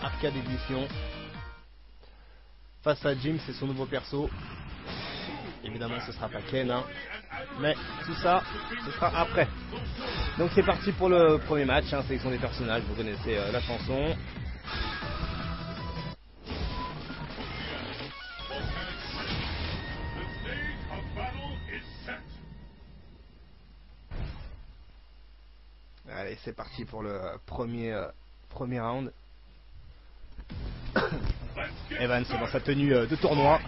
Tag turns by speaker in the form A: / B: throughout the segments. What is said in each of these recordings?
A: Arcade Edition. Face à Jim, c'est son nouveau perso. Évidemment, ce sera pas Ken, hein. Mais tout ça, ce sera après. Donc c'est parti pour le premier match, hein, sélection des personnages, vous connaissez la chanson. Allez, c'est parti pour le premier round. Evans dans sa tenue de tournoi.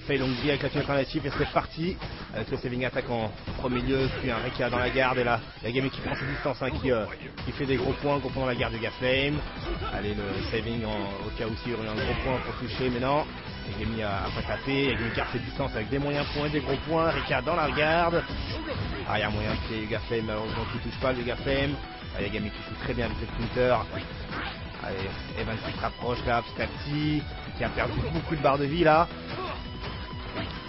A: Fait longue vie avec la tenue alternative et c'est parti. Avec le saving attack en premier lieu, puis un Reka dans la garde et là, Yagami qui prend ses distances, hein, qui fait des gros points dans la garde du Gaflame. Allez, le saving au cas où s'il y aurait un gros point pour toucher, mais non. Yagami a pas tapé, Yagami garde ses distances avec des moyens points, des gros points, Reka dans la garde. Arrière moyen pied Gaflame, malheureusement qui touche pas le Gaflame. Yagami qui joue très bien avec le counter. Allez, Evans qui se rapproche là petit à petit, qui a perdu beaucoup de barres de vie là.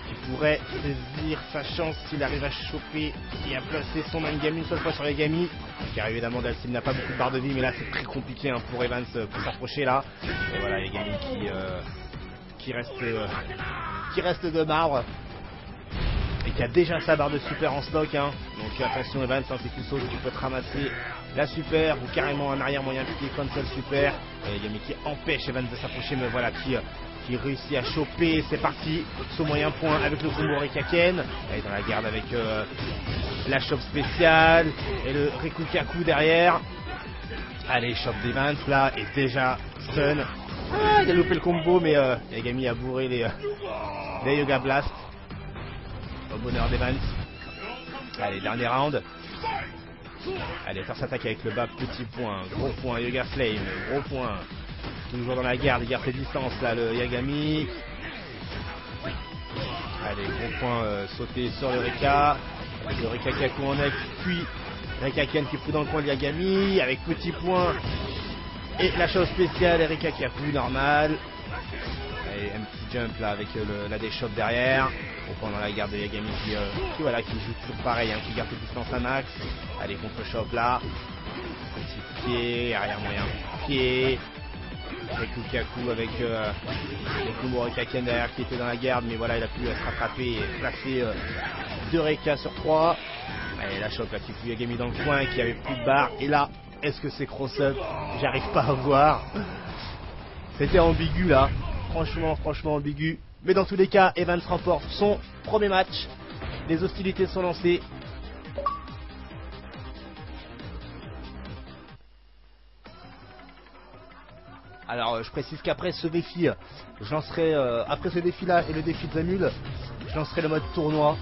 A: Il pourrait saisir sa chance s'il arrive à choper et à placer son Mangami une seule fois sur Yagami. Car évidemment Dalsim n'a pas beaucoup de barres de vie, mais là c'est très compliqué, hein, pour Evans pour s'approcher là. Et voilà Yagami qui reste de marbre. Et qui a déjà sa barre de super en stock, hein. Donc attention Evans, hein, si tu sautes tu peux te ramasser la super ou carrément un arrière moyen pied console super. Yagami qui empêche Evans de s'approcher, mais voilà qui réussit à choper. C'est parti, saut moyen point avec le combo Rekaken. Elle est dans la garde avec la chope spéciale et le Rikukaku derrière. Allez, chope d'Evans là et déjà stun. Ah, il a loupé le combo, mais Yagami a bourré les Yoga Blast. Au bonheur d'Evans. Allez, dernier round. Allez, faire s'attaque avec le bas, petit point, gros point, Yoga Flame, gros point. Toujours dans la garde, il garde ses distances là, le Yagami. Allez, gros point, sauter sur le Reka. Avec le Reka Kaku en neck, puis Rekaken qui fout dans le coin de Yagami. Avec petit point. Et la chose spéciale, Reka Kaku, normal. Allez, un petit jump là avec la D-shot derrière. Pendant la garde de Yagami qui joue toujours pareil, hein, qui garde ses distances à max. Allez, contre-shop là. Petit pied, arrière moyen pied. Rikukaku avec le combo Rekaken derrière qui était dans la garde, mais voilà, il a pu se rattraper et placer 2 Reka sur 3. Allez, la chope là qui fout Yagami dans le coin, qui avait plus de barre. Et là, est-ce que c'est cross-up? J'arrive pas à voir. C'était ambigu là. Franchement ambigu. Mais dans tous les cas, Evans remporte son premier match. Les hostilités sont lancées. Alors, je précise qu'après ce défi, je lancerai, après ce défi-là et le défi de Zamul, je lancerai le mode tournoi.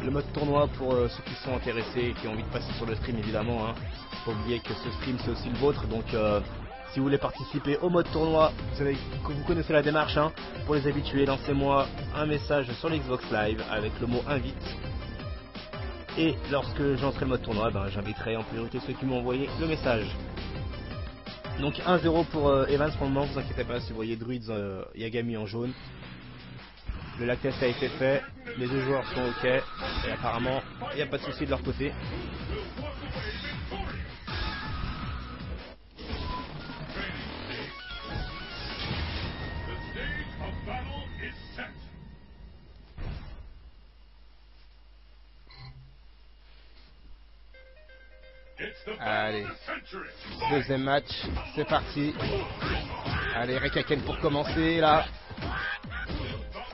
A: Le mode tournoi pour ceux qui sont intéressés et qui ont envie de passer sur le stream, évidemment, hein. Faut pas oublier que ce stream, c'est aussi le vôtre. Donc, si vous voulez participer au mode tournoi, vous connaissez la démarche, hein. Pour les habitués, lancez-moi un message sur l'Xbox Live avec le mot invite. Et lorsque j'entrerai le mode tournoi, j'inviterai en priorité ceux qui m'ont envoyé le message. Donc 1-0 pour Evans pour le moment, vous inquiétez pas si vous voyez Druids Yagami en jaune. Le lag test a été fait, les deux joueurs sont ok, et apparemment il n'y a pas de souci de leur côté. Allez, deuxième match, c'est parti. Allez, Rekaken pour commencer là.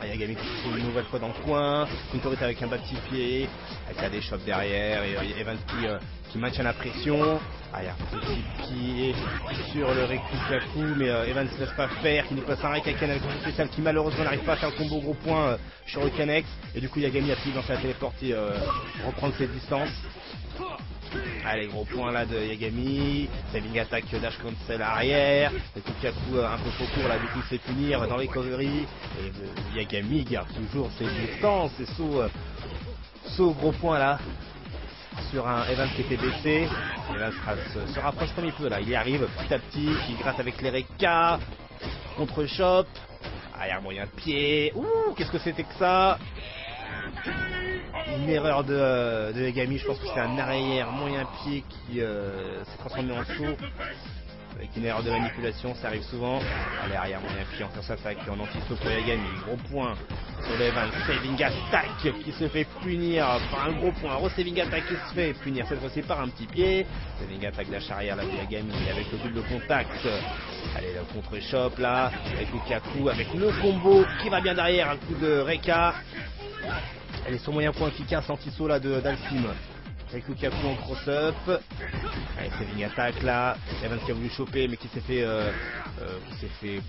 A: Yagami qui se trouve une nouvelle fois dans le coin. Kuntorit avec un bas petit pied, avec la D-shot derrière et Evans qui maintient la pression. Arrière petit pied sur le Rikukaku, mais Evans ne laisse pas faire, qui nous passe un Rekaken avec un spécial qui malheureusement n'arrive pas à faire le combo gros point sur le Canex. Et du coup Yagami a pris dans sa téléporte et reprendre ses distances. Allez, gros point là de Yagami. Saving attack dash cancel arrière. Le Kukaku un peu trop court là, du coup c'est punir dans les recovery. Et Yagami garde toujours ses distances et saut gros point là sur un Evans qui était baissé. Evans se rapproche comme il peut là. Il y arrive petit à petit. Il gratte avec les Reka. Contre-shop. Arrière moyen pied. Ouh, qu'est-ce que c'était que ça? Une erreur de Yagami, je pense que c'est un arrière moyen pied qui s'est transformé en saut. avec une erreur de manipulation, ça arrive souvent. Allez, arrière moyen pied en face attaque en anti-saut pour Yagami. Gros point sur le Evans. Saving attack qui se fait punir par un gros point. Saving attack qui se fait punir cette fois-ci par un petit pied. Saving attack dash arrière là de Yagami avec le double contact. Allez, le contre-chop là avec Lukaku avec le combo qui va bien derrière. Un coup de Reka. Allez, son moyen point qui casse anti-saut là de Dalsim. Avec Lukaku en cross-up. Allez, saving attack là. Evans qui a voulu choper mais qui s'est fait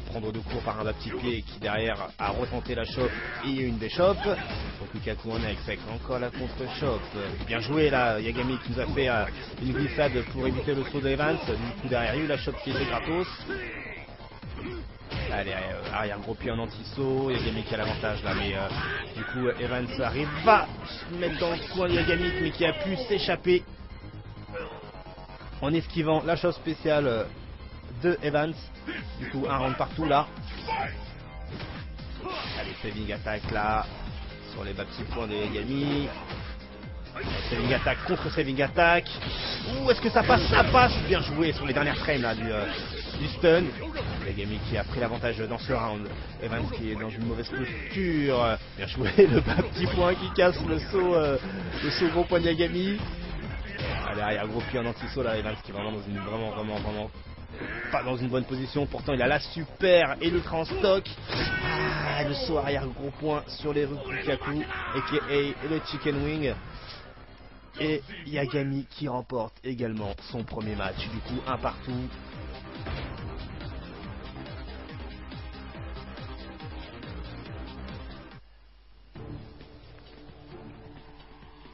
A: prendre de court par un bas petit pied et qui derrière a retenté la chope et il y a une des chopes. Donc Lukaku en ex avec encore la contre-chope. Bien joué là, Yagami qui nous a fait une glissade pour éviter le saut d'Evans. Du coup derrière il y a eu la chope qui était gratos. Allez, arrière gros pied en anti-saut, Yagami qui a l'avantage là, mais du coup Evans arrive à se mettre dans le coin de Yagami mais qui a pu s'échapper en esquivant la chose spéciale de Evans. Du coup un round partout là. Allez, saving attack là sur les bas petits points de Yagami. Saving attack contre saving attack. Ouh, est-ce que ça passe? Ça passe. Bien joué sur les dernières frames là du stun. Yagami qui a pris l'avantage dans ce round. Evans qui est dans une mauvaise posture. Bien joué, le bas petit point qui casse le saut gros point de Yagami. Allez, arrière gros pied en anti-saut là, Evans qui est vraiment dans une vraiment pas dans une bonne position. Pourtant il a la super et l'ultra en stock. Ah, le saut arrière gros point sur les Lukaku aka le chicken wing. Et Yagami qui remporte également son premier match. Du coup un partout.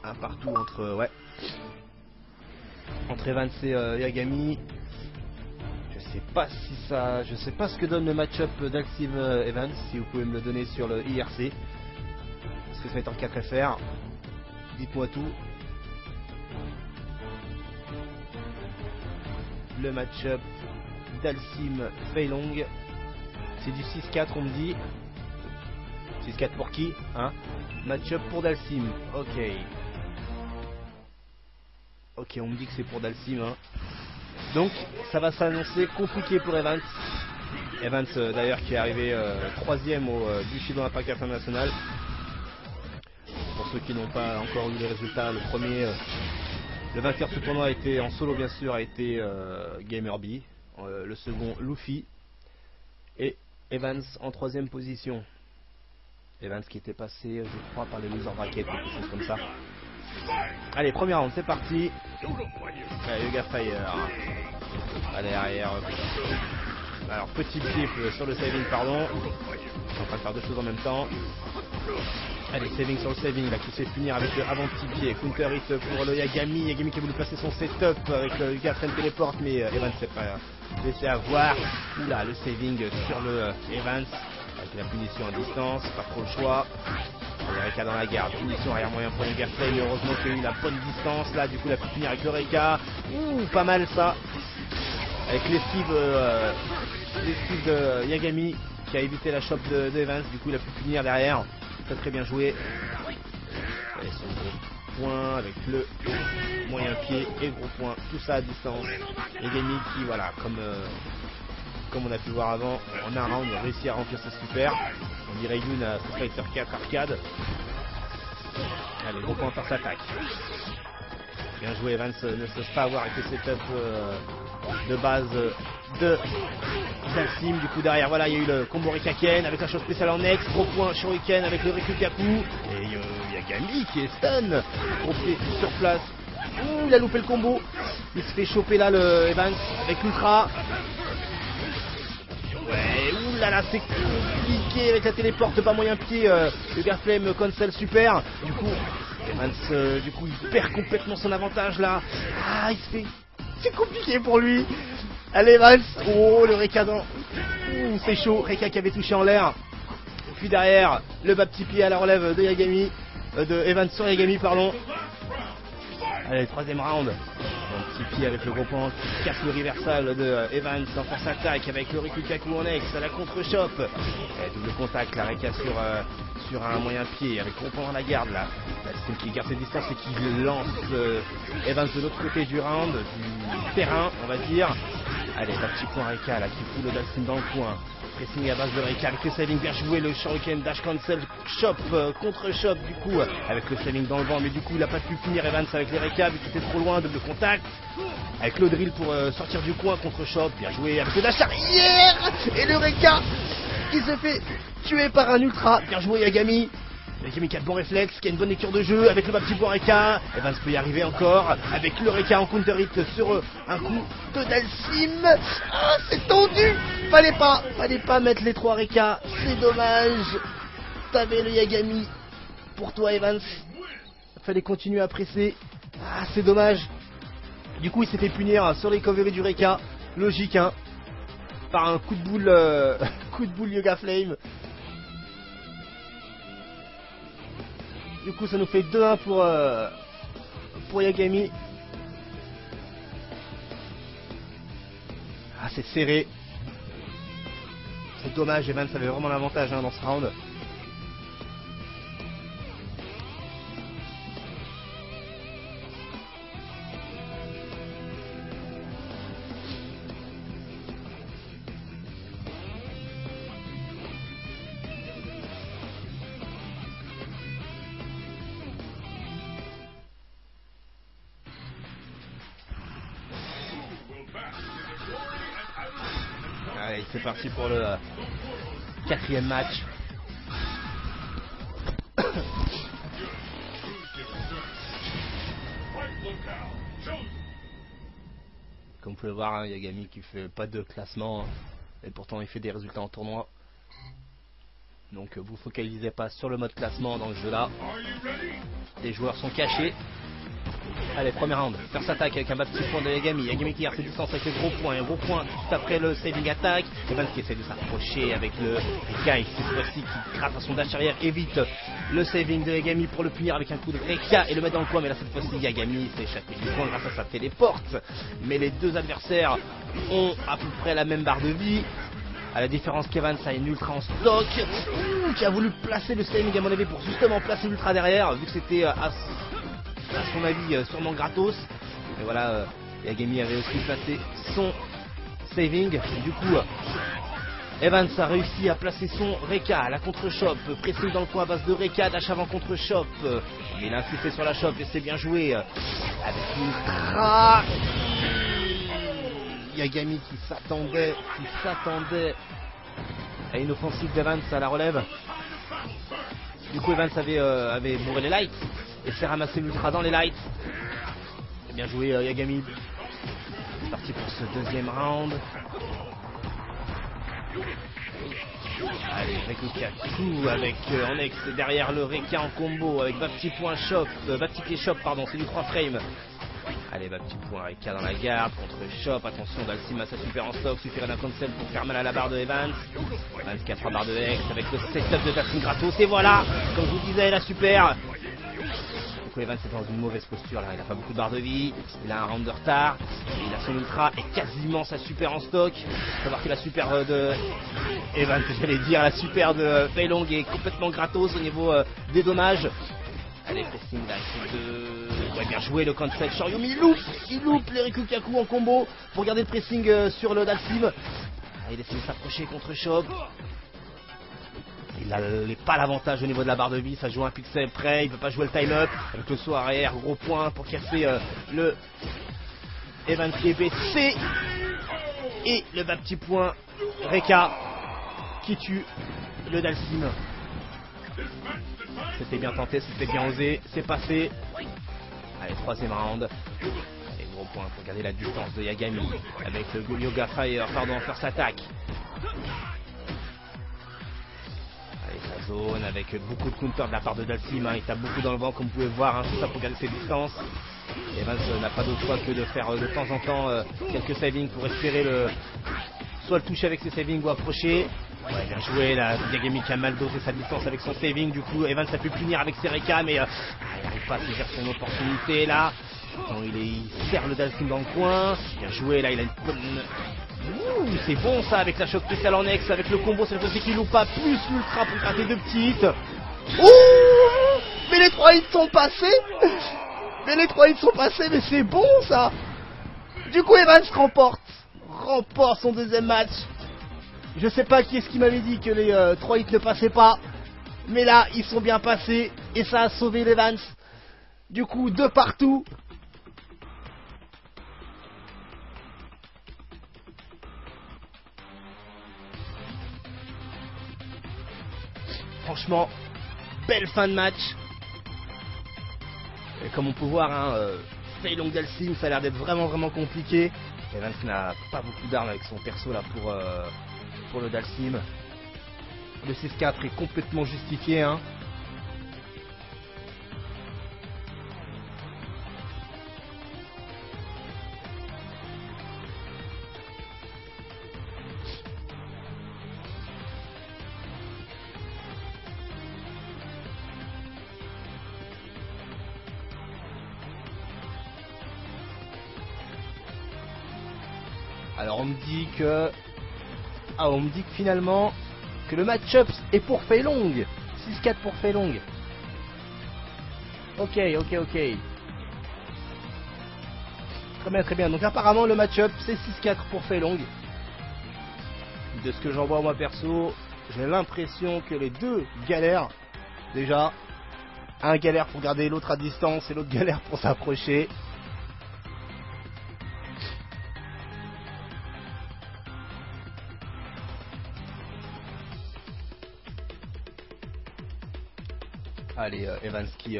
A: Un partout entre Evans et Yagami. Je sais pas ce que donne le match-up d'Alsim Evans. Si vous pouvez me le donner sur le IRC. Est-ce que ça va être en 4 FR? Dites-moi tout. Le match-up d'Alsim Feilong. C'est du 6-4 on me dit. 6-4 pour qui hein? Match-up pour Dalsim. Ok, on me dit que c'est pour Dalsim hein. Donc ça va s'annoncer compliqué pour Evans. Evans d'ailleurs qui est arrivé 3ème au Bushido Impact International. Pour ceux qui n'ont pas encore eu les résultats, le vainqueur de ce tournoi a été en solo bien sûr, a été Gamer B, le second Luffy et Evans en 3ème position. Evans qui était passé je crois par les loser brackets, quelque chose comme ça. Allez, premier round, c'est parti. Yoga Fire. Allez, arrière. Alors, petit pied sur le saving, pardon. Je suis en train de faire deux choses en même temps. Allez, saving sur le saving, là, qui se fait finir avec le avant petit pied. Counter hit pour le Yagami. Yagami qui a voulu placer son setup avec le Gatren téléporte, mais Evans s'est pas laissé avoir. Oula, le saving sur le Evans. Avec la punition à distance, pas trop le choix. Reka dans la garde, punition arrière moyen pour le Gameplay, mais heureusement qu'il y a eu la bonne distance là, du coup il a pu finir avec le Reka. Ouh, pas mal ça. Avec l'esquive de Yagami qui a évité la chope de Evans, du coup il a pu finir derrière. Très bien joué. Allez, son gros point avec le moyen pied et gros point, tout ça à distance. Yagami qui, voilà, comme on a pu voir avant, en un round, on a réussi à remplir sa super. On dirait Yoon à Street Fighter 4 arcade. Allez, gros point par s'attaque. Bien joué, Evans ne se laisse pas avoir avec le setup de base de Dalsim. Du coup derrière, voilà, il y a eu le combo Rikaken avec la chose spéciale en ex. Gros point Shuriken avec le Rikukaku. Et Yagami qui est stun. Gros pied sur place. Ouh, il a loupé le combo. Il se fait choper là le Evans avec l'ultra. Ouais, oulala, c'est compliqué avec la téléporte, pas moyen pied, le Garflame cancel super. Du coup, Evans, il perd complètement son avantage là. Ah, il se fait... C'est compliqué pour lui. Allez, Evans. Oh, le Rekadon. Ouh, c'est chaud. Reka qui avait touché en l'air. Puis derrière, le bas petit pied à la relève de Yagami. De Evans sur Yagami, pardon. Allez, troisième round. Un petit pied avec le gros point qui casse le reversal de Evans en force attaque avec le Rikukaku en ex à la contre-chope. Double contact, la Reka sur un moyen pied avec gros point dans la garde là. Dalsim qui garde ses distances et qui lance Evans de l'autre côté du round, du terrain on va dire. Allez, un petit point Reka là qui fout le Dalsim dans le coin. Pressing à base de Reka avec le saving, bien joué le Shuriken dash cancel chop contre chop du coup avec le saving dans le vent, mais du coup il a pas pu finir Evans avec les Reka vu qu'il était trop loin, double contact avec le drill pour sortir du coin contre chop, bien joué avec le dash arrière et le Reka qui se fait tuer par un ultra, bien joué Yagami. Yagami qui a de bons réflexes, qui a une bonne lecture de jeu avec le bas petit point Reka. Evans peut y arriver encore avec le Reka en counter hit sur un coup de Dalsim. Ah, c'est tendu. Fallait pas mettre les 3 Reka, c'est dommage. T'avais le Yagami pour toi Evans. Fallait continuer à presser. Ah, c'est dommage. Du coup il s'est fait punir sur les recovery du Reka. Logique hein. Par un coup de boule Yoga Flame. Du coup ça nous fait 2-1 pour Yagami. Ah c'est serré. C'est dommage, Evans avait vraiment l'avantage hein, dans ce round. Allez, c'est parti pour le 4e match. Comme vous pouvez le voir, hein, Yagami qui fait pas de classement, hein, et pourtant il fait des résultats en tournoi. Donc vous focalisez pas sur le mode classement dans le jeu là. Les joueurs sont cachés. Allez, premier round, first attack avec un bas petit point de Yagami. Yagami qui garde ses distances avec les gros points. Un gros point juste après le saving attack. Evans qui essaie de s'approcher avec le Reka. Cette fois-ci qui gratte à son dash arrière. Évite le saving de Yagami pour le punir avec un coup de Reka et le mettre dans le coin. Mais là cette fois-ci Yagami s'est échappé du coin grâce à sa téléporte. Mais les deux adversaires ont à peu près la même barre de vie. À la différence qu'Evans a une ultra en stock. Qui a voulu placer le saving à mon avis pour justement placer l'ultra derrière. Vu que c'était à son avis sûrement gratos. Mais voilà, Yagami avait aussi placé son saving. Du coup Evans a réussi à placer son Reka, la contre-chop, pressé dans le coin à base de Reka, dash avant contre-chop. Il a insisté sur la chop et c'est bien joué. Avec l'ultra. Yagami qui s'attendait à une offensive d'Evans à la relève. Du coup Evans avait bourré les lights et s'est ramassé l'ultra dans les lights. Bien joué Yagami. C'est parti pour ce deuxième round. Allez, Rekukaku avec en ex derrière le Reka en combo avec bas petit point chop, bas petit pied chop pardon, c'est du 3 frames. Allez, bas petit point Reka dans la garde contre chop, attention Dalsim a sa super en stock, suffira d'un cancel pour faire mal à la barre de Evans. Evans qui a 3 barres de Hex avec le setup de Dalsim gratos et voilà, comme je vous disais la super. Evans est dans une mauvaise posture là, il a pas beaucoup de barres de vie, il a un round de retard, il a son ultra et quasiment sa super en stock. Faut savoir que la super de Evans, j'allais dire, la super de Fei Long est complètement gratos au niveau des dommages. Allez, pressing là, ouais, bien joué le cancel. Shoryumi il loupe les Rikukaku en combo pour garder le pressing sur le Dalsim. Il essaie de s'approcher contre Chop. Il n'a pas l'avantage au niveau de la barre de vie, ça joue un pixel près, il ne peut pas jouer le time-up. Avec le saut arrière, gros point pour casser le Evans qui est baissé. Et le bas petit point Reka qui tue le Dalsim. C'était bien tenté, c'était bien osé, c'est passé. Allez, troisième round. Allez, gros point pour garder la distance de Yagami avec le Yoga Fire, pardon, first attack. Zone avec beaucoup de counter de la part de Dalsim, hein. Il tape beaucoup dans le vent comme vous pouvez voir, hein. Tout ça pour garder ses distances. Evans n'a pas d'autre choix que de faire de temps en temps quelques savings pour espérer soit le toucher avec ses savings ou approcher. Ouais, bien joué là, Yagami qui a mal dosé sa distance avec son saving, du coup Evans a pu punir avec ses Reka mais il n'arrive pas à saisir son opportunité là. Donc, il serre le Dalsim dans le coin, bien joué là, il a une bonne... Ouh, c'est bon ça avec la choc spéciale en ex, avec le combo cette fois-ci qui loupe pas, plus l'ultra pour gratter 2 petits hits. Ouh, mais les 3 hits sont passés. Mais c'est bon ça. Du coup Evans remporte son deuxième match. Je sais pas qui est-ce qui m'avait dit que les 3 hits ne passaient pas. Mais là, ils sont bien passés. Et ça a sauvé les Evans. Du coup, 2 partout. Franchement, belle fin de match. Et comme on peut voir, hein, Fei Long Dalsim, ça a l'air d'être vraiment compliqué. Evans n'a pas beaucoup d'armes avec son perso là pour le Dalsim. Le 6-4 est complètement justifié. Hein. Alors on me dit que... Ah, on me dit que finalement... Que le match-up est pour Fei Long. 6-4 pour Fei Long. Ok. Très bien. Donc apparemment le match-up c'est 6-4 pour Fei Long. De ce que j'en vois moi perso, j'ai l'impression que les deux galèrent. Déjà, un galère pour garder l'autre à distance et l'autre galère pour s'approcher. Allez, Evans qui,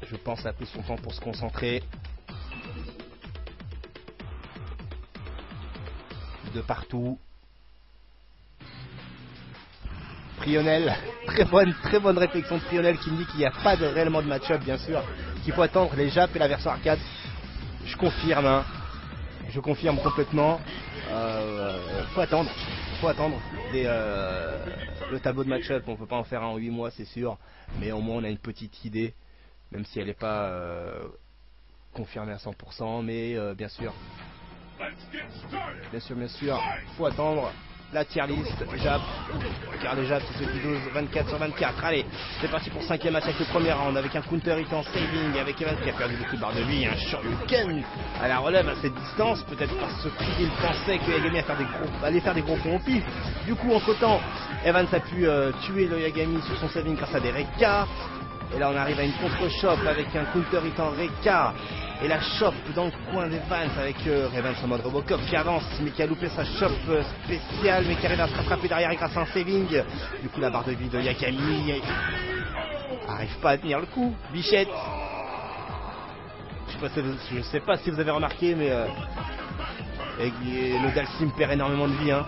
A: je pense, a pris son temps pour se concentrer. De partout. Prionel, très bonne réflexion de Prionel qui me dit qu'il n'y a pas réellement de match-up, bien sûr. Qu'il faut attendre les Japs et la version arcade. Je confirme, hein. Je confirme complètement. Faut attendre. Le tableau de match-up, on peut pas en faire un en 8 mois, c'est sûr. Mais au moins on a une petite idée, même si elle n'est pas confirmée à 100%. Mais bien sûr, faut attendre la tier list Jap, car les Japs c'est ceux qui dosent 24/24. Allez, c'est parti pour 5ème match avec le premier round, avec un counter hit en saving, avec Evans qui a perdu beaucoup de barres de vie, un Shoryuken à la relève à cette distance, peut-être parce qu'il pensait que Yagami allait faire des gros points au pif. Du coup, entre temps, Evans a pu tuer le Yagami sur son saving grâce à des Rekka. Et là on arrive à une contre-chop avec un counter hit en Rekka. Et la chop dans le coin d'Evans avec Evans en mode Robocop qui avance mais qui a loupé sa chop spéciale mais qui arrive à se rattraper derrière grâce à un saving. Du coup la barre de vie de Yagami arrive pas à tenir le coup. Bichette. Je sais pas si vous avez remarqué mais le Dalsim perd énormément de vie. Hein.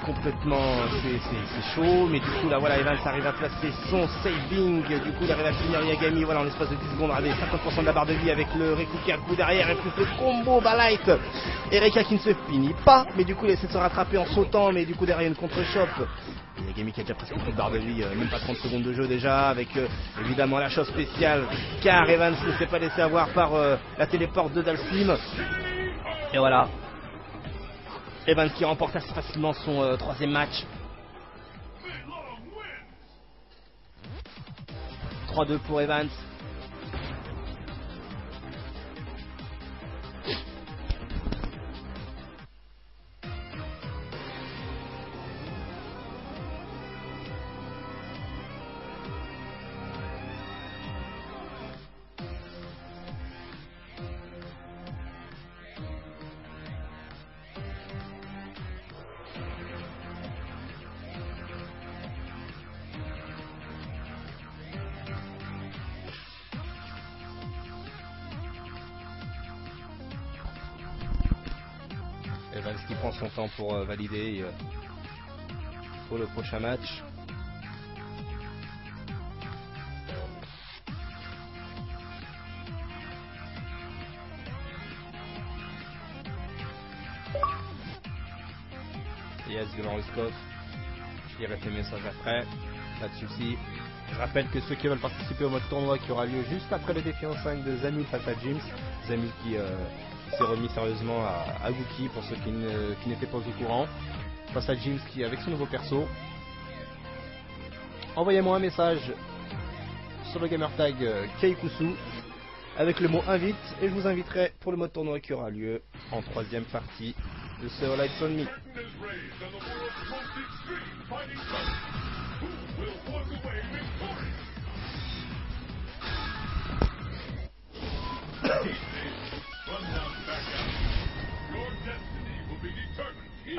A: Complètement, c'est chaud, mais du coup là voilà, Evans arrive à placer son saving, du coup il arrive à finir Yagami, voilà, en l'espace de 10 secondes, avec 50% de la barre de vie avec le Rikukaku derrière, et plus le combo Balight, et Rekka qui ne se finit pas, mais du coup il essaie de se rattraper en sautant, mais du coup derrière une contre-chop, Yagami qui a déjà presque plus de barre de vie, même pas 30 secondes de jeu déjà, avec évidemment la chose spéciale, car Evans ne s'est pas laissé avoir par la téléporte de Dalsim, et voilà. Evans qui remporte assez facilement son 3ème match. 3-2 pour Evans. Evans qui prend son temps pour valider pour le prochain match. Yes, devant le scope. Je lirai tes messages après, pas de soucis. Je rappelle que ceux qui veulent participer au mode tournoi qui aura lieu juste après le défi en 5 de Zamil face à James, Zamil qui s'est remis sérieusement à Wookie pour ceux qui n'étaient pas au courant, face à James qui avec son nouveau perso. Envoyez-moi un message sur le gamertag Keikusu avec le mot invite, et je vous inviterai pour le mode tournoi qui aura lieu en troisième partie de ce All Eyes on Me.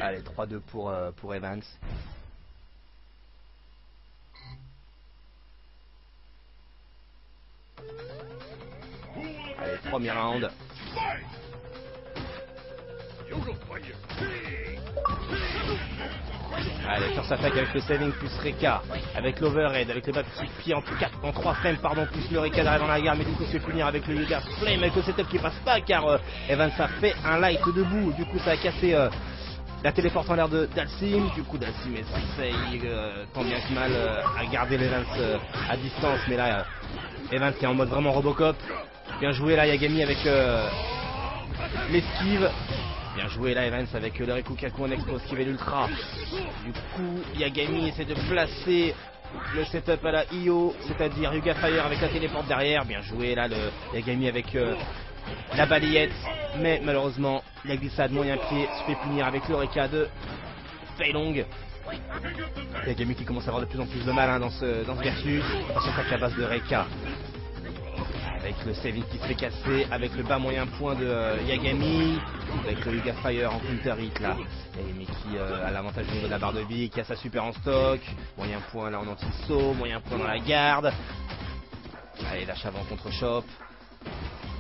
A: Allez, 3-2 pour Evans. Allez, premier round. Allez, first attack avec le saving plus Reka, avec l'overhead, avec le back pied en 3 frames, pardon, plus le Reka derrière dans la garde, mais du coup c'est finir avec le Yoga Flame, avec le setup qui passe pas, car Evans a fait un light debout, du coup ça a cassé la téléporte en l'air de Dalsim, du coup Dalsim essaye tant bien que mal à garder l'Evans à distance, mais là Evans qui est en mode vraiment Robocop. Bien joué là Yagami avec l'esquive. Bien joué là Evans avec le Rikukaku en expo esquive et l'ultra. Du coup Yagami essaie de placer le setup à la Io, c'est-à-dire Yuga Fire avec la téléporte derrière. Bien joué là le Yagami avec la balayette. Mais malheureusement la glissade moyen pied se fait punir avec le Reka de Fei Long. Yagami qui commence à avoir de plus en plus de mal hein, dans ce versus. Attention à la base de Reka. Avec le saving qui se fait casser, avec le bas moyen point de Yagami, avec le Yuga Fire en counter hit là. Yagami qui a l'avantage au niveau de la barre de vie, qui a sa super en stock. Moyen point là en anti-saut, moyen point dans la garde. Allez, lâche avant contre Chop.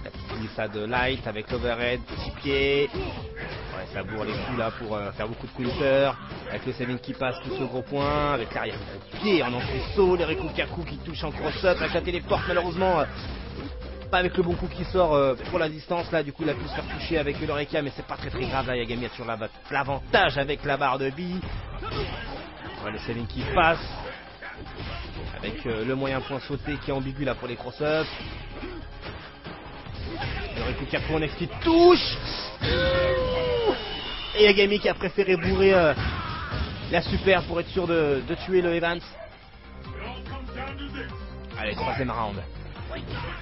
A: La petite glissade light avec l'overhead, petit pied. Ouais, ça bourre les coups là pour faire beaucoup de counter. Avec le saving qui passe, plus le gros point. Avec l'arrière gros pied en anti-saut. Les Rikukaku qui touchent en cross-up. Avec la téléporte malheureusement. Pas avec le bon coup qui sort pour la distance là, du coup il a pu se faire toucher avec le Reka, mais c'est pas très grave là. Yagami a sur l'avantage avec la barre de bille. Ouais, le saving qui passe avec le moyen point sauté qui est ambigu là pour les cross-up. Le Rikukaku en qui touche et Yagami qui a préféré bourrer la super pour être sûr de tuer le Evans. Allez, troisième round.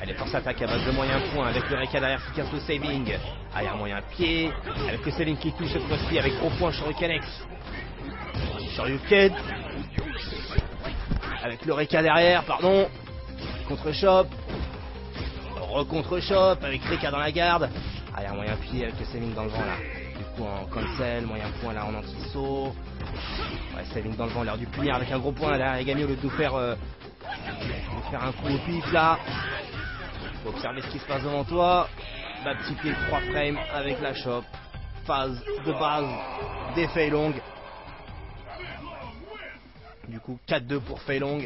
A: Allez, force attaque à base de moyen point avec le Reka derrière qui casse le saving. Arrière moyen pied. Avec le saving qui touche cette fois-ci avec gros point Shoryuken X. Shoryuken. Avec le Reka derrière, pardon. Contre Chop. Recontre Chop avec Reka dans la garde. Arrière moyen pied avec le saving dans le vent là. Du coup en cancel, moyen point là en anti-saut. Ouais, saving dans le vent, l'air du punir avec un gros point là derrière Yagami au lieu de nous faire un coup au pif là. Faut observer ce qui se passe devant toi. Bah, petit pied 3 frames avec la Chop. Phase de base des Fei Long. Du coup 4-2 pour Fei Long.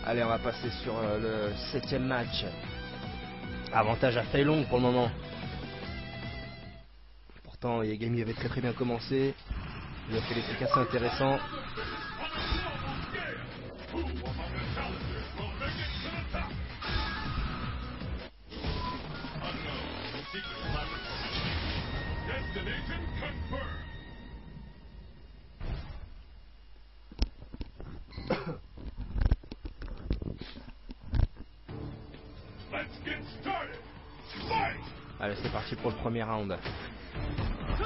A: Allez, on va passer sur le 7ème match. Avantage à Fei Long pour le moment. Pourtant, Yagami avait très bien commencé. Il a fait des trucs assez intéressants. Allez, c'est parti pour le premier round.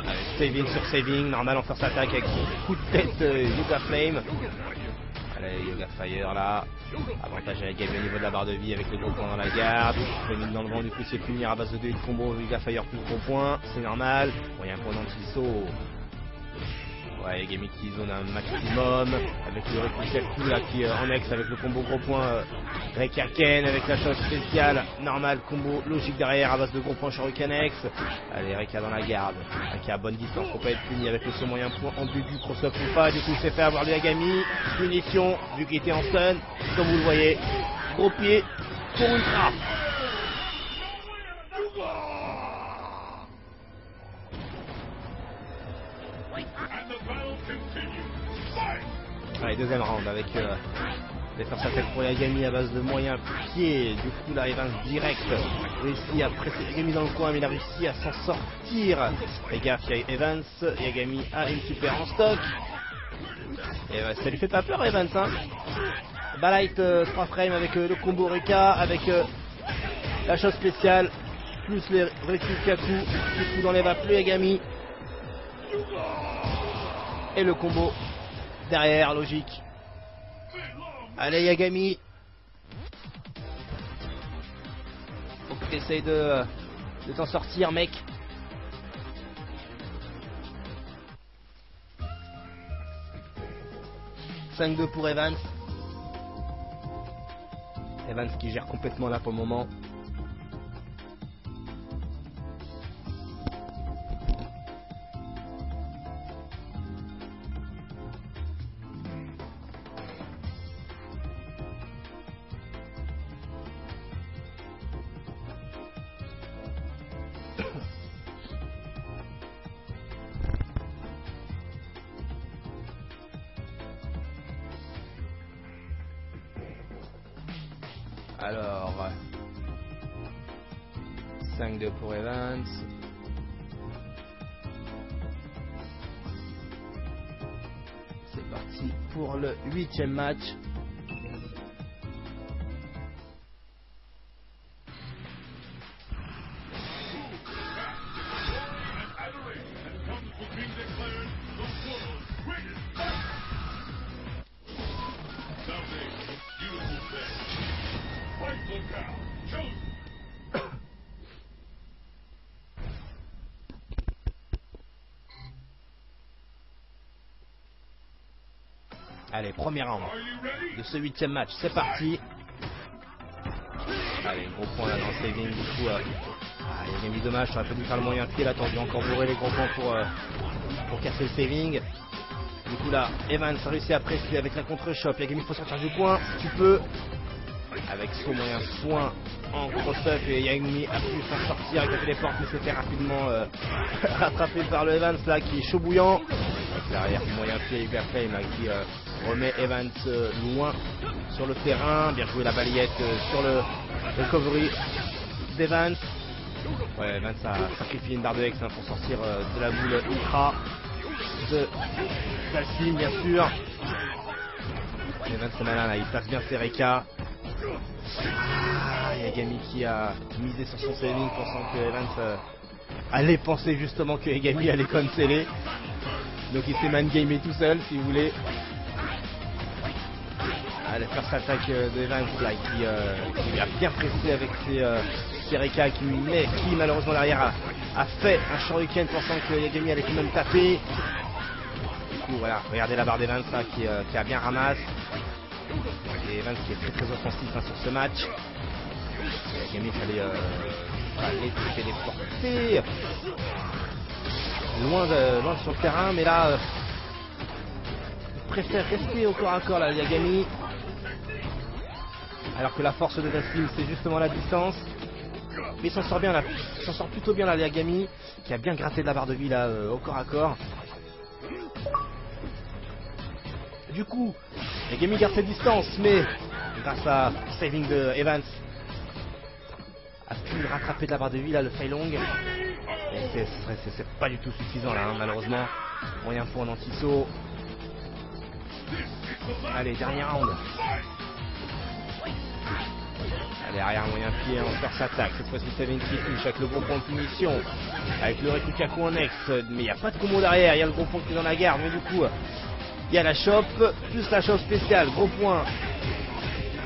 A: Allez, saving sur saving, normal en first attack avec coup de tête Yuga Flame. Allez, Yuga Fire là. Avantage avec Yagami au niveau de la barre de vie avec le gros point dans la garde. Flaming dans le vent, du coup c'est punir à base de 2 combo Yuga Fire plus gros point. C'est normal. Moyen point d'anti-saut. Ouais, Yagami qui zone un maximum avec le Rikukaku là qui en ex avec le combo gros point Rekaken avec la chose spéciale normale, combo logique derrière à base de gros points Shoryuken X. Allez, Reka dans la garde, Reka à bonne distance pour pas être puni avec le saut moyen point ambigu, cross-up ou pas, du coup il s'est fait avoir le Yagami, punition vu qu'il était en stun, comme vous le voyez, gros pied pour Ultra. Allez, deuxième round avec les forces attaques pour Yagami à base de moyens pieds. Du coup là Evans direct réussit à presser Yagami dans le coin, mais il a réussi à s'en sortir. Les gars, il y a Evans, Yagami a une super en stock. Et ça lui fait pas peur Evans hein. Balight 3 frames avec le combo Reka, avec la chose spéciale, plus les Rikukaku, du coup dans les va plus Yagami. Et le combo derrière, logique. Allez Yagami, faut que tu essayes de t'en sortir mec. « 5-2 pour Evans. Evans qui gère complètement là pour le moment. Alors, 5-2 pour Evans. C'est parti pour le 8e match. Allez, premier round de ce 8e match, c'est parti. Allez, gros point là dans le saving, du coup, il a mis dommage, ça aurait pas dû faire le moyen pied, là, attendu encore bourrer les gros points pour casser le saving. Du coup là, Evans a réussi à presser avec la contre-shop, Yagami faut sortir du coin, si tu peux. Avec son moyen soin en cross-up et Yagami a pu s'en sortir avec la téléporte, mais s'est fait rapidement rattrapé par le Evans là qui est chaud bouillant. Avec l'arrière moyen pied Hyperflame là qui remet Evans loin sur le terrain. Bien joué la balayette sur le recovery d'Evans. Ouais, Evans a sacrifié une barre de X hein, pour sortir de la boule ultra de Dalsim bien sûr. Evans c'est malin là, il place bien ses Reka. Yagami qui a misé sur son saving pensant que Evans allait penser justement que Yagami allait canceller. Donc il s'est man-gamé tout seul si vous voulez. La first attaque de Evans là qui a bien pressé avec ses Reka mais qui malheureusement derrière a fait un Shoryuken pensant que Yagami allait quand même taper. Du coup voilà, regardez la barre d'Evans là qui a bien ramassé. Et Evans qui est très offensif hein, sur ce match. Yagami fallait se téléporter loin sur le terrain, mais là il préfère rester au corps à corps là Yagami. Alors que la force de Dalsim c'est justement la distance. Mais il s'en sort bien là, il s'en sort plutôt bien là Yagami qui a bien gratté de la barre de vie là au corps à corps. Du coup, Yagami garde ses distances, mais grâce à saving de Evans, a pu rattraper de la barre de vie là le Feilong. Et c'est pas du tout suffisant là, hein, malheureusement. Moyen pour un anti-saut. Allez, dernier round. Allez, arrière moyen pied, on force attaque. Cette fois-ci, saving qui touche avec le gros point de punition. Avec le Rikukaku en ex. Mais il n'y a pas de combo derrière, il y a le gros point qui est dans la garde, mais du coup. Il y a la chope, plus la chope spéciale, gros point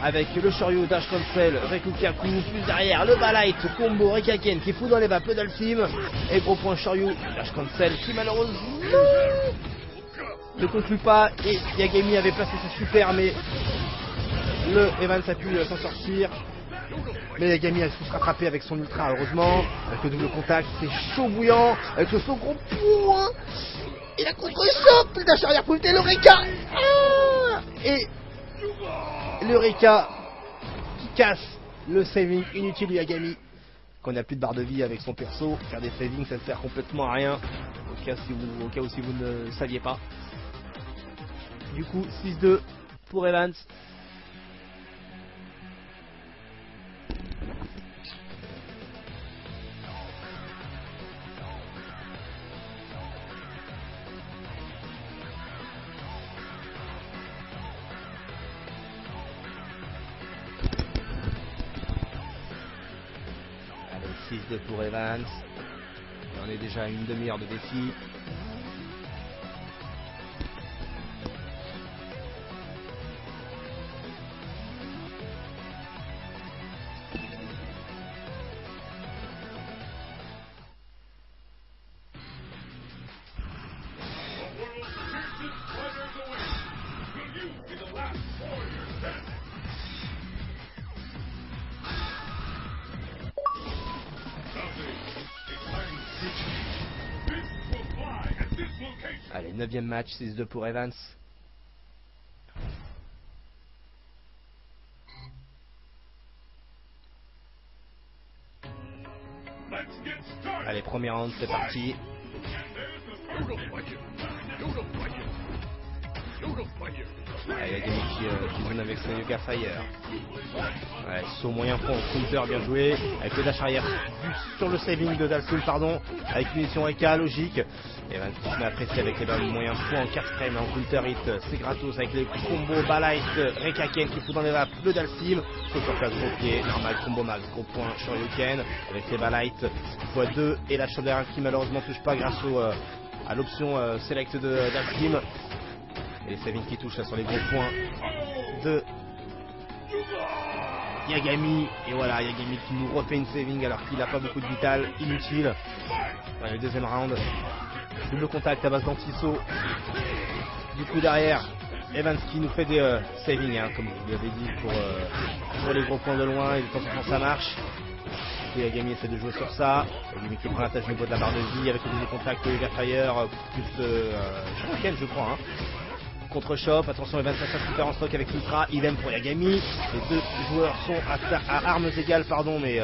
A: avec le Shoryu, dash cancel, Rikukaku, plus derrière le Balight, combo Rekaken qui fout dans les vapes Dalsim, et gros point Shoryu, dash cancel qui malheureusement ne conclut pas et Yagami avait placé ce super mais le Evans a pu s'en sortir. Mais Yagami a su se rattraper avec son ultra heureusement. Avec le double contact, c'est chaud bouillant. Avec le saut gros point. Et la contre-choc, le dash arrière pour éviter le Reka. Et le Reka qui casse le saving inutile de Yagami. Quand on n'a plus de barre de vie avec son perso, faire des savings ça ne sert complètement à rien. Au cas où si vous ne saviez pas. Du coup 6-2 pour Evans. Allez, 6-2 pour Evans. Et on est déjà à une demi-heure de défi. Allez, 9ème match, 6-2 pour Evans. Allez, premier round, c'est parti. Il y a Yagami qui zone avec son Yoga Fire. Ouais, saut moyen fond, counter bien joué. Avec le dash arrière sur le saving de Dalsim, pardon. Avec une munition Reka, logique. Evans qui se met apprécié avec les balles moyens fond en 4 frames en counter hit. C'est gratos avec les combos Balight, Reka Ken qui fout dans les vapes le Dalsim. Saut sur place, gros pied, normal, combo max, gros point, Shoryuken. Avec les Balight x2 et la shoulder qui malheureusement touche pas grâce à l'option select de Dalsim. Et les savings qui touchent là sur les gros points de Yagami. Et voilà, Yagami qui nous refait une saving alors qu'il n'a pas beaucoup de vital, inutile. Dans le deuxième round, double contact à base d'anti-saut. Du coup derrière, Evans qui nous fait des savings, hein, comme je vous l'avais dit, pour les gros points de loin. Et de temps en temps ça marche. Et Yagami essaie de jouer sur ça. Yagami qui prend la tâche au niveau de la barre de vie avec le double contact de Fire plus Shoryuken je crois. Hein. Contre-shop, attention Evans passe à super en stock avec l'ultra, idem pour Yagami. Les deux joueurs sont à armes égales, pardon, mais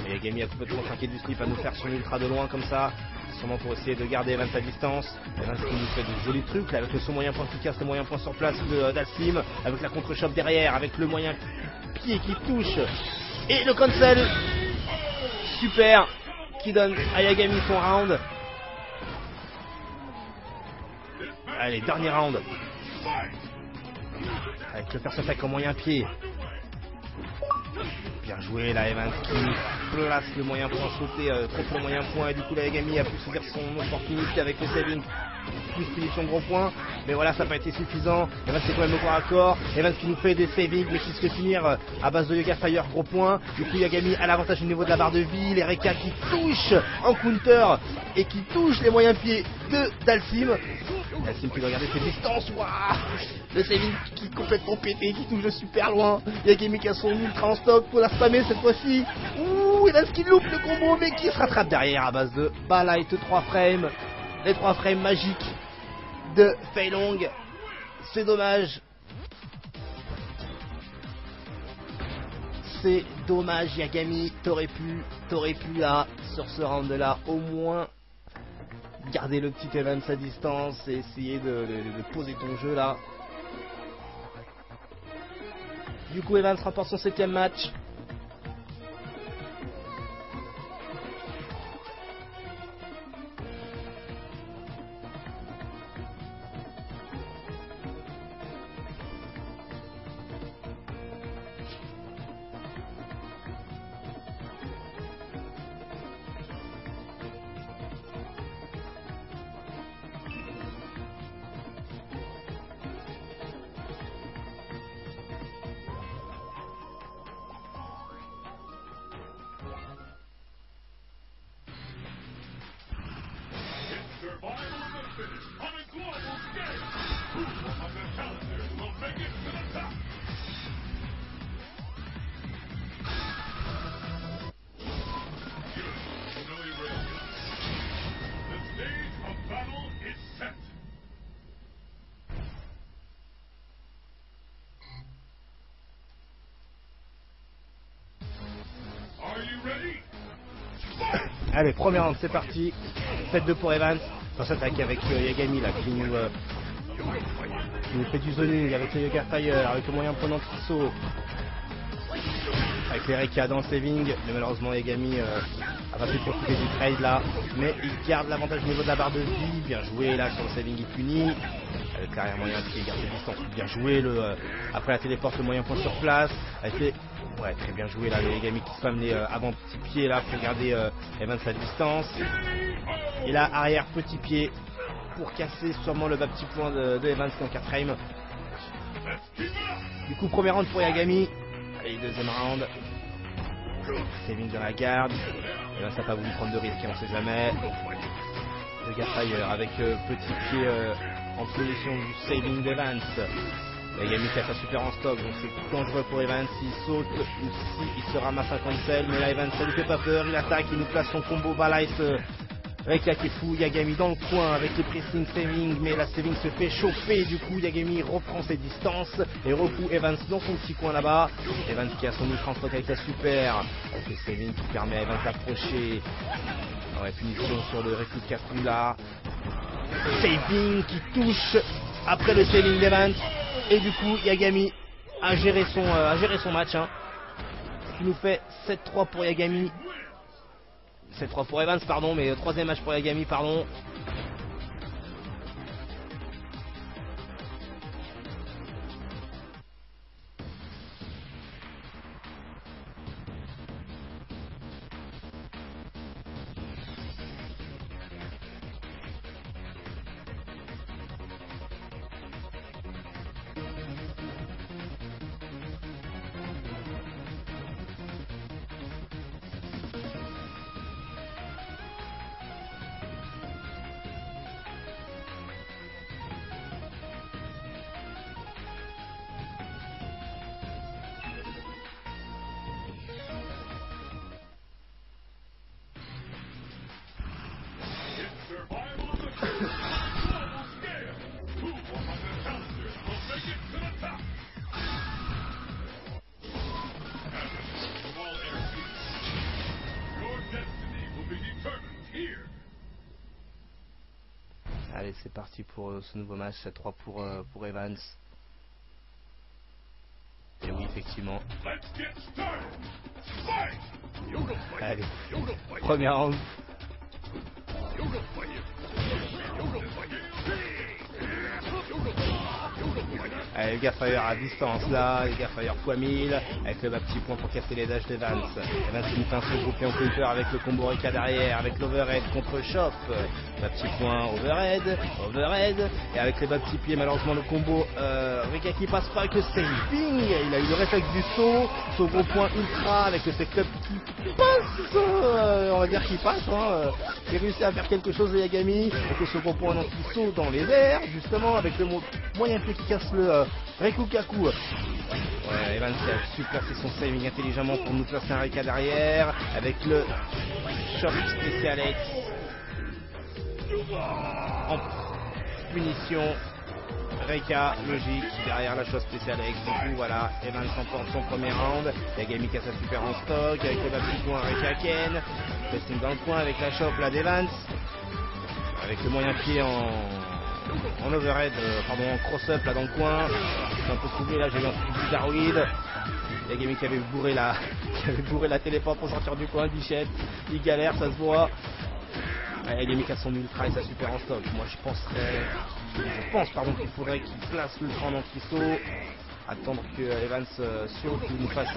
A: Yagami a complètement trinqué du slip à nous faire son ultra de loin comme ça, sûrement pour essayer de garder Evans à distance. Evans qui nous fait de jolis trucs là, avec le son moyen point efficace, le moyen point sur place de Dalsim, avec la contre-shop derrière, avec le moyen pied qui touche, et le cancel, super, qui donne à Yagami son round. Allez, dernier round. Avec le first attack en moyen pied. Bien joué là, Evans qui place le moyen point sauté contre le moyen point. Et du coup, la Yagami a pu saisir son opportunité avec le saving plus punition gros point. Mais voilà, ça n'a pas été suffisant. Evans c'est quand même au corps à corps. Evans qui nous fait des savings mais qui se fait finir à base de Yoga Fire gros point. Du coup, Yagami a l'avantage au niveau de la barre de vie. Les Reka qui touchent en counter et qui touchent les moyens pieds de Dalsim. Dalsim qui doit garder ses distances. Waouh, le saving qui est complètement pété, qui touche de super loin. Yagami qui a son ultra en stock pour la spammer cette fois-ci. Ouh, Evans qui loupe le combo mais qui se rattrape derrière à base de Balight 3 frames. Les 3 frames magiques de Fei Long. C'est dommage. C'est dommage Yagami. T'aurais pu là, sur ce round là, au moins garder le petit Evans à distance et essayer de poser ton jeu là. Du coup Evans remporte son 7ème match. Allez, première round, c'est parti. 7-2 pour Evans. On s'attaque avec Yagami là qui nous fait du zoning avec le Yoga Fire, avec le moyen prenant qui saut. Avec les Reika dans le saving, mais malheureusement Yagami a pas pu profiter du trade là. Mais il garde l'avantage au niveau de la barre de vie. Bien joué là sur le saving, il punit. Avec l'arrière moyen qui garde la distance. Bien joué après la téléporte, le moyen point sur place. Ouais, très bien joué là, le Yagami qui spam les avant petit pied là pour garder Evans à distance. Et là, arrière petit pied pour casser sûrement le bas petit point de Evans en 4 frame. Du coup, premier round pour Yagami. Allez, deuxième round. Saving dans la garde. Evans n'a pas voulu prendre de risque, on sait jamais. Le Fire avec petit pied en position du saving d'Evans. Yagami qui a sa super en stock, donc c'est dangereux pour Evans. S'il saute ou s'il se ramasse un cancel, mais là Evans ça lui fait pas peur, il attaque, il nous place son combo Balice. Reika qui est fou, Yagami dans le coin avec le pressing saving, mais la saving se fait choper, du coup Yagami reprend ses distances et refoue Evans dans son petit coin là-bas. Evans qui a son ultra en stock avec sa super, avec le saving qui permet à Evans d'approcher. Ouais, punition sur le Rikukaku là. Saving qui touche après le saving d'Evans. Et du coup, Yagami a géré son match. Hein. Ce qui nous fait 7-3 pour Yagami. 7-3 pour Evans, pardon, mais troisième match pour Yagami, pardon. Allez, c'est parti pour ce nouveau match, 7-3 pour Evans. Et oui, effectivement. Allez, premier round. Allez, le Gafire à distance là, le Gafire x1000 avec le bas petit point pour casser les dashs d'Evans. Evans qui nous fait un saut groupé en counter avec le combo Reika derrière, avec l'overhead contre Chop. Bas petit point, overhead, et avec les bas petits pieds, malheureusement le combo Reika qui passe pas avec le saving. Il a eu le réflexe du saut, saut gros point ultra avec le setup qui passe, on va dire qu'il passe. Il a réussi à faire quelque chose de Yagami, avec le second point anti-saut dans les airs, justement avec le moyen pied qui casse le Rikukaku. Ouais, Evans qui a su placer son saving intelligemment pour nous placer un Reika derrière, avec le Shock Special X en punition. Reika logique derrière la chose spéciale X. Du coup voilà, Evans remporte son premier round. Yagami qui a sa super en stock avec le bas petit point Reika Ken. Testing dans le coin avec la chope là d'Evans, avec le moyen pied en overhead, en cross-up là dans le coin. C'est un peu troublé là, j'ai vu un petit bizarroïde. Yagami qui avait bourré la téléporte pour sortir du coin, Bichette. Il galère, ça se voit. Yagami qui a son ultra et sa super en stock. Moi je pense qu'il faudrait qu'il place l'ultra en anti-saut. Attendre que Evans saute ou nous fasse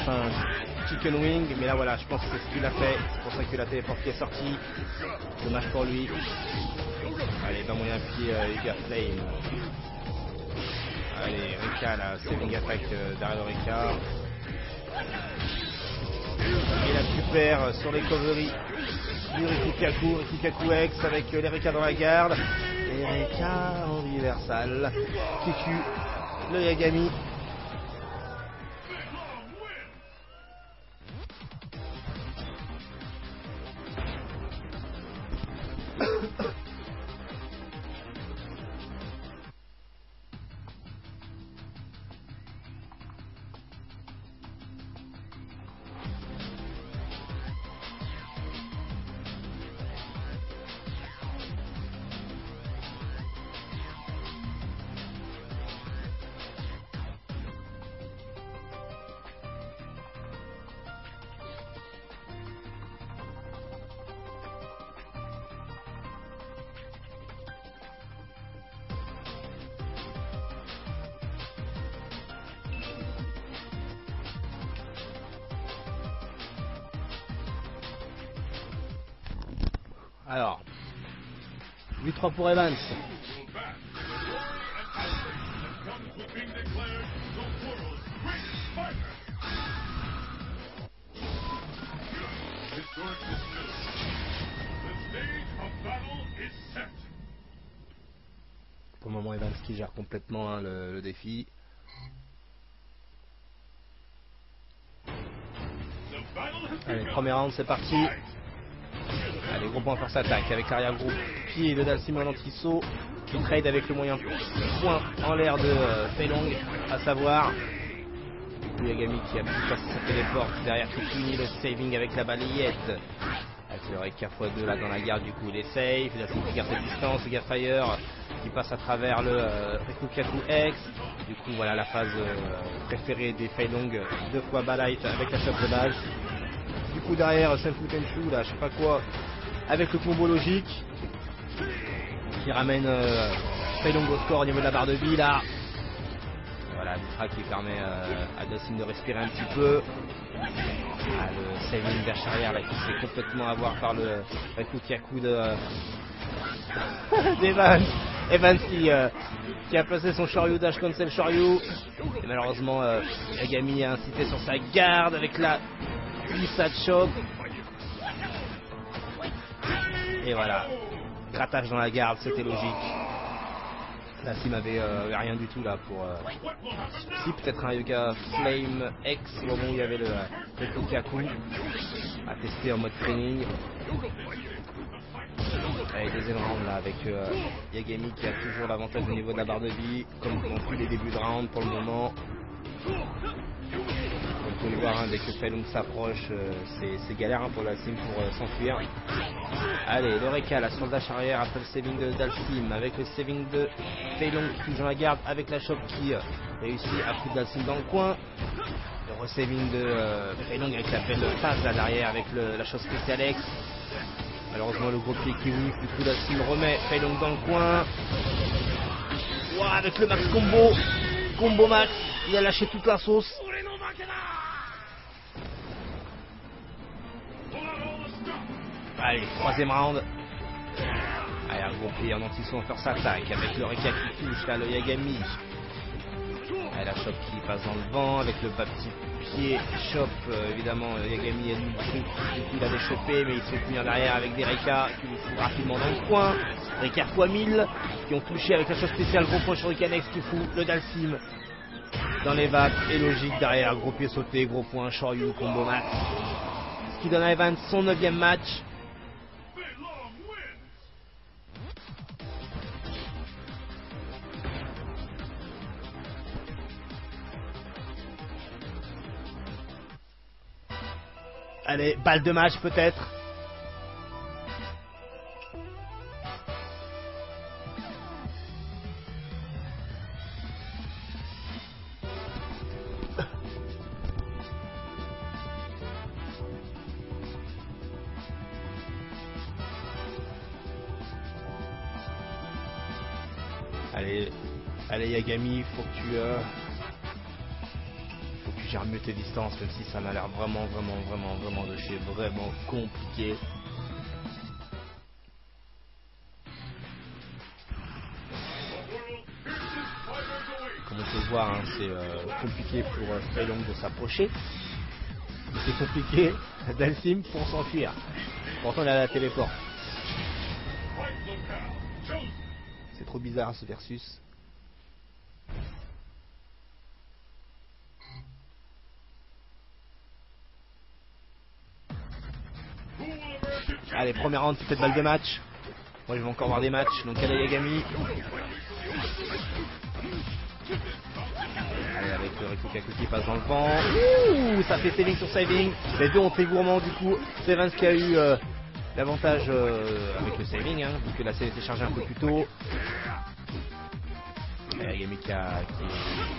A: un chicken wing, mais là voilà, je pense que c'est ce qu'il a fait, c'est pour ça que la téléporte qui est sortie. Dommage pour lui. Allez, dans moyen pied, Eager Flame. Allez, Reika là, saving attack derrière le Reika. Et la super sur les coveries du Rikukaku X avec les Reika dans la garde. Et Reika en universal qui tue le Yagami. Alors, 8-3 pour Evans. Pour le moment, Evans qui gère complètement le défi. Allez, premier round, c'est parti. Allez, gros point force attaque avec l'arrière-groupe pied de Dalsim en anti-saut qui trade avec le moyen point en l'air de Fei Long, à savoir Yagami qui a pu passer sa téléporte derrière qui finit le saving avec la balayette. Avec le Reka x2 là dans la garde, du coup il est safe, Dalsim qui garde sa distance, le Fire qui passe à travers le Rikukaku X. Du coup voilà la phase préférée des Fei Long, 2 fois balayette avec la shot de base. Du coup derrière Senfu Tenchu là je sais pas quoi avec le combo logique qui ramène Fei Long au score au niveau de la barre de vie là. Voilà Mitra qui permet à Dalsim de respirer un petit peu. Ah, le saving dash arrière là qui se fait complètement avoir par le Rikukaku d'Evans. Evans qui a placé son Shoryu dash cancel Shoryu. Et malheureusement Yagami a incité sur sa garde avec la glissade choc. Et voilà, grattage dans la garde, c'était logique. La Sim avait rien du tout là pour... si peut-être un Yoga Flame X au moment où il y avait le Rikukaku à tester en mode training. Allez, deuxième round là avec Yagami qui a toujours l'avantage au niveau de la barre de vie, comme dans tous les débuts de round pour le moment. On peut le voir dès que Fei Long s'approche, c'est galère pour la Sim pour s'enfuir. Allez, le Reka là sur le dash arrière après le saving de Dalsim avec le saving de Fei Long qui touche dans la garde avec la chope qui réussit à foutre Dalsim dans le coin. Le re-saving de Fei Long avec la belle phase là derrière avec la chope spéciale X. Malheureusement le gros pied qui whiff, du coup Dalsim remet Fei Long dans le coin. Wow, avec le max combo max, il a lâché toute la sauce. Allez, troisième round. Allez, un gros pied en anti-saut en force attaque avec le Reka qui touche là, le Yagami. Allez, la chope qui passe dans le vent avec le bas petit pied chope. Évidemment, Yagami a du coup il avait chopé, mais il se fait tenir derrière avec des Reka qui le foutent rapidement dans le coin. Reka x 1000 qui ont touché avec la chope spéciale, gros point Shuriken X qui fout le Dalsim dans les vapes et logique derrière, gros pied sauté, gros point Shoryu, combo max. Ce qui donne à Evans son 9e match. Allez, balle de match peut-être. Allez Yagami, faut que tu gères mieux tes distances, même si ça m'a l'air vraiment de chez vraiment compliqué. Comme on peut le voir, hein, c'est compliqué pour Fei Long de s'approcher. C'est compliqué Dalsim pour s'enfuir. Pourtant il a la téléporte. C'est trop bizarre ce versus. Allez, premier round, c'est peut-être balle de match. Moi je vais encore voir des matchs, donc allez Yagami. Allez, avec le Rikukaku qui passe dans le vent. Ouh, ça fait saving sur saving. Les deux ont été gourmands du coup. C'est Evans qui a eu l'avantage avec le saving, hein, vu que la scène était chargée un peu plus tôt. Yagami qui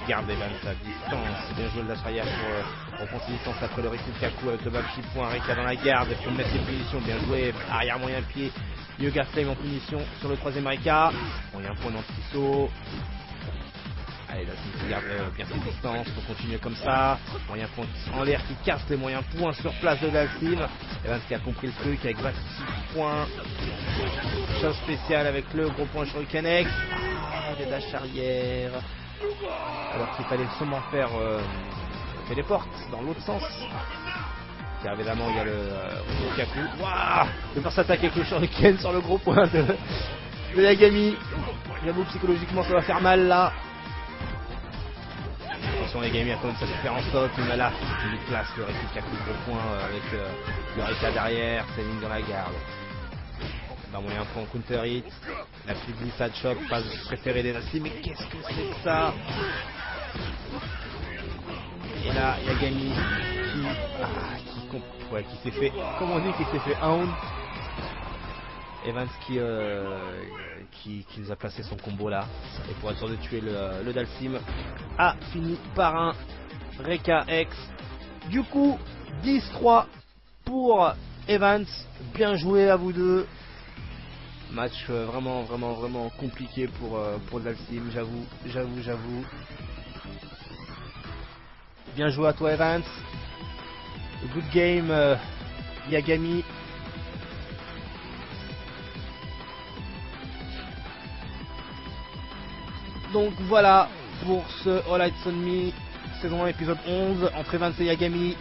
A: garde Evans à distance. Bien joué le dash arrière pour reprendre ses distances après le Rikukaku avec le bas petit point. Reka dans la garde pour mettre ses punitions. Bien joué, arrière moyen pied. Yoga Flame en punition sur le troisième Reka. Bon, il y a un point d'anti-saut. Allez, là, il garde bien ses distances pour continuer comme ça. Moyen point en l'air qui casse les moyens points sur place de Dalsim. Evans qui a compris le truc avec 26 points. Chose spéciale avec le gros point Shuriken X. Ah, des dash arrière. Alors qu'il fallait sûrement faire téléporte dans l'autre sens. Car évidemment il y a le Kaku. Waouh, de faire s'attaquer avec le Shuriken sur le gros point de Yagami. J'avoue psychologiquement ça va faire mal là. Attention Yagami a quand même sa super en stop, mais là il place le Kaku gros point avec le Rika derrière, c'est ligne dans la garde. Dans moyen point counter hit. La petite glissade shop, phase préférée des Dalsim, mais qu'est-ce que c'est que ça? Et là Yagami qui s'est fait, comment on dit, qui s'est fait hound. Evans qui nous a placé son combo là, et pour être sûr de tuer le Dalsim, a fini par un Reka X. Du coup 10-3 pour Evans. Bien joué à vous deux. Match vraiment compliqué pour Dalsim, j'avoue. Bien joué à toi Evans. Good game Yagami. Donc voilà pour ce All Eyes on Me saison 1 épisode 11 entre Evans et Yagami.